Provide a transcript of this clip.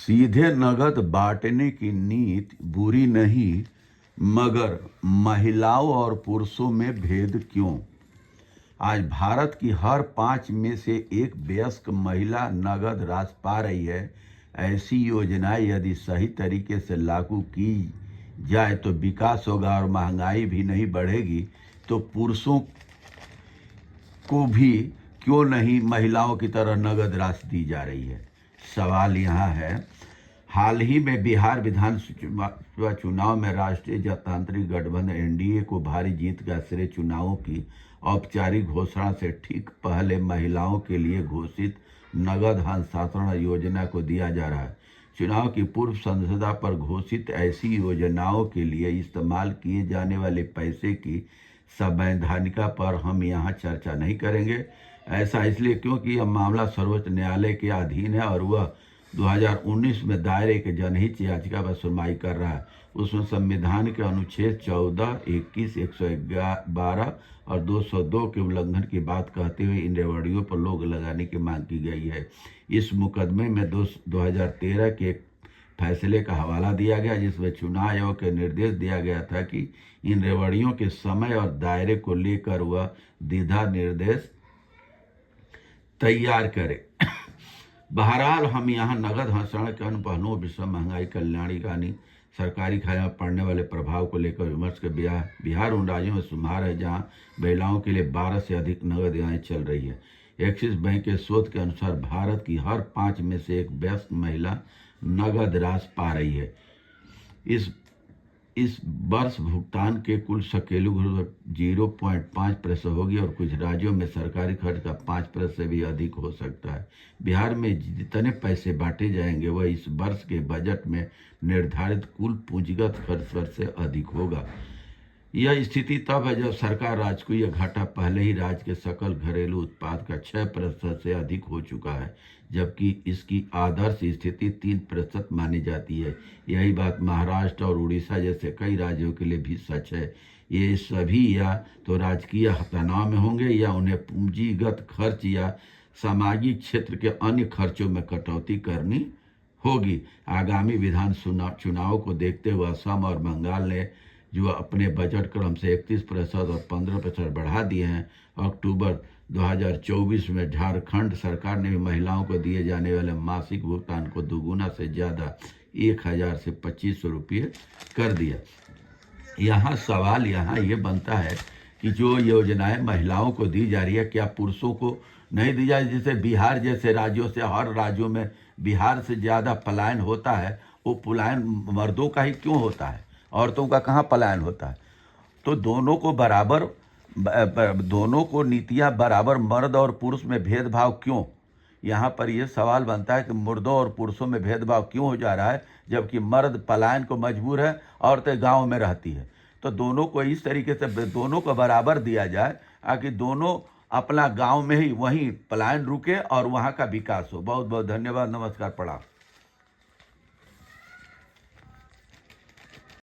सीधे नगद बांटने की नीति बुरी नहीं, मगर महिलाओं और पुरुषों में भेद क्यों? आज भारत की हर 5 में से एक वयस्क महिला नगद राशि पा रही है। ऐसी योजनाएं यदि सही तरीके से लागू की जाए तो विकास होगा और महंगाई भी नहीं बढ़ेगी। तो पुरुषों को भी क्यों नहीं महिलाओं की तरह नगद राशि दी जा रही है? सवाल यहाँ है, हाल ही में बिहार विधानसभा चुनाव में राष्ट्रीय जनतांत्रिक गठबंधन एनडीए को भारी जीत का श्रेय चुनावों की औपचारिक घोषणा से ठीक पहले महिलाओं के लिए घोषित नगद हस्तांतरण योजना को दिया जा रहा है। चुनाव की पूर्व संध्या पर घोषित ऐसी योजनाओं के लिए इस्तेमाल किए जाने वाले पैसे की संवैधानिकता पर हम यहाँ चर्चा नहीं करेंगे। ऐसा इसलिए क्योंकि यह मामला सर्वोच्च न्यायालय के अधीन है और वह 2019 में दायर एक जनहित याचिका पर सुनवाई कर रहा है। उसमें संविधान के अनुच्छेद 14, 21, 112 और 202 के उल्लंघन की बात कहते हुए इन रेवड़ियों पर रोक लगाने की मांग की गई है। इस मुकदमे में 2013 के एक फैसले का हवाला दिया गया, जिसमें चुनाव आयोग को निर्देश दिया गया था कि इन रेवड़ियों के समय और दायरे को लेकर वह दिशा निर्देश तैयार करे। बहरहाल हम यहाँ नगद हस्तांतरण के अन्य पहलुओं, विषम महंगाई, कल्याणकारी सरकारी खाते में पड़ने वाले प्रभाव को लेकर विमर्श के बिहार उन राज्यों में शुमार है जहाँ महिलाओं के लिए 12 से अधिक नगद योजनाएं चल रही है। एक्सिस बैंक के शोध के अनुसार भारत की हर 5 में से एक वयस्क महिला नगद राशि पा रही है। इस वर्ष भुगतान के कुल शकेलू 0.5% होगी और कुछ राज्यों में सरकारी खर्च का 5% से भी अधिक हो सकता है। बिहार में जितने पैसे बांटे जाएंगे वह इस वर्ष के बजट में निर्धारित कुल पूंजीगत खर्च से अधिक होगा। यह स्थिति तब है जब सरकार राजकोषीय घाटा पहले ही राज्य के सकल घरेलू उत्पाद का 6% से अधिक हो चुका है, जबकि इसकी आदर्श स्थिति 3% मानी जाती है। यही बात महाराष्ट्र और उड़ीसा जैसे कई राज्यों के लिए भी सच है। ये सभी या तो राजकीय तनाव में होंगे या उन्हें पूंजीगत खर्च या सामाजिक क्षेत्र के अन्य खर्चों में कटौती करनी होगी। आगामी विधान चुनाव को देखते हुए असम और बंगाल ने जो अपने बजट क्रम से 31% और 15% बढ़ा दिए हैं। अक्टूबर 2024 में झारखंड सरकार ने भी महिलाओं को दिए जाने वाले मासिक भुगतान को दोगुना से ज़्यादा 1000 से 2500 रुपये कर दिया। यहाँ सवाल ये बनता है कि जो योजनाएं महिलाओं को दी जा रही है क्या पुरुषों को नहीं दी जाए? जैसे बिहार जैसे राज्यों से हर राज्यों में बिहार से ज़्यादा पलायन होता है, वो पलायन मर्दों का ही क्यों होता है? औरतों का कहाँ पलायन होता है? तो दोनों को बराबर, दोनों को नीतियाँ बराबर, मर्द और पुरुष में भेदभाव क्यों? यहाँ पर यह सवाल बनता है कि मर्दों और पुरुषों में भेदभाव क्यों हो जा रहा है, जबकि मर्द पलायन को मजबूर है, औरतें गांव में रहती है। तो दोनों को इस तरीके से दोनों को बराबर दिया जाए ताकि दोनों अपना गांव में ही वहीं पलायन रुके और वहाँ का विकास हो। बहुत बहुत धन्यवाद। नमस्कार, प्रणाम।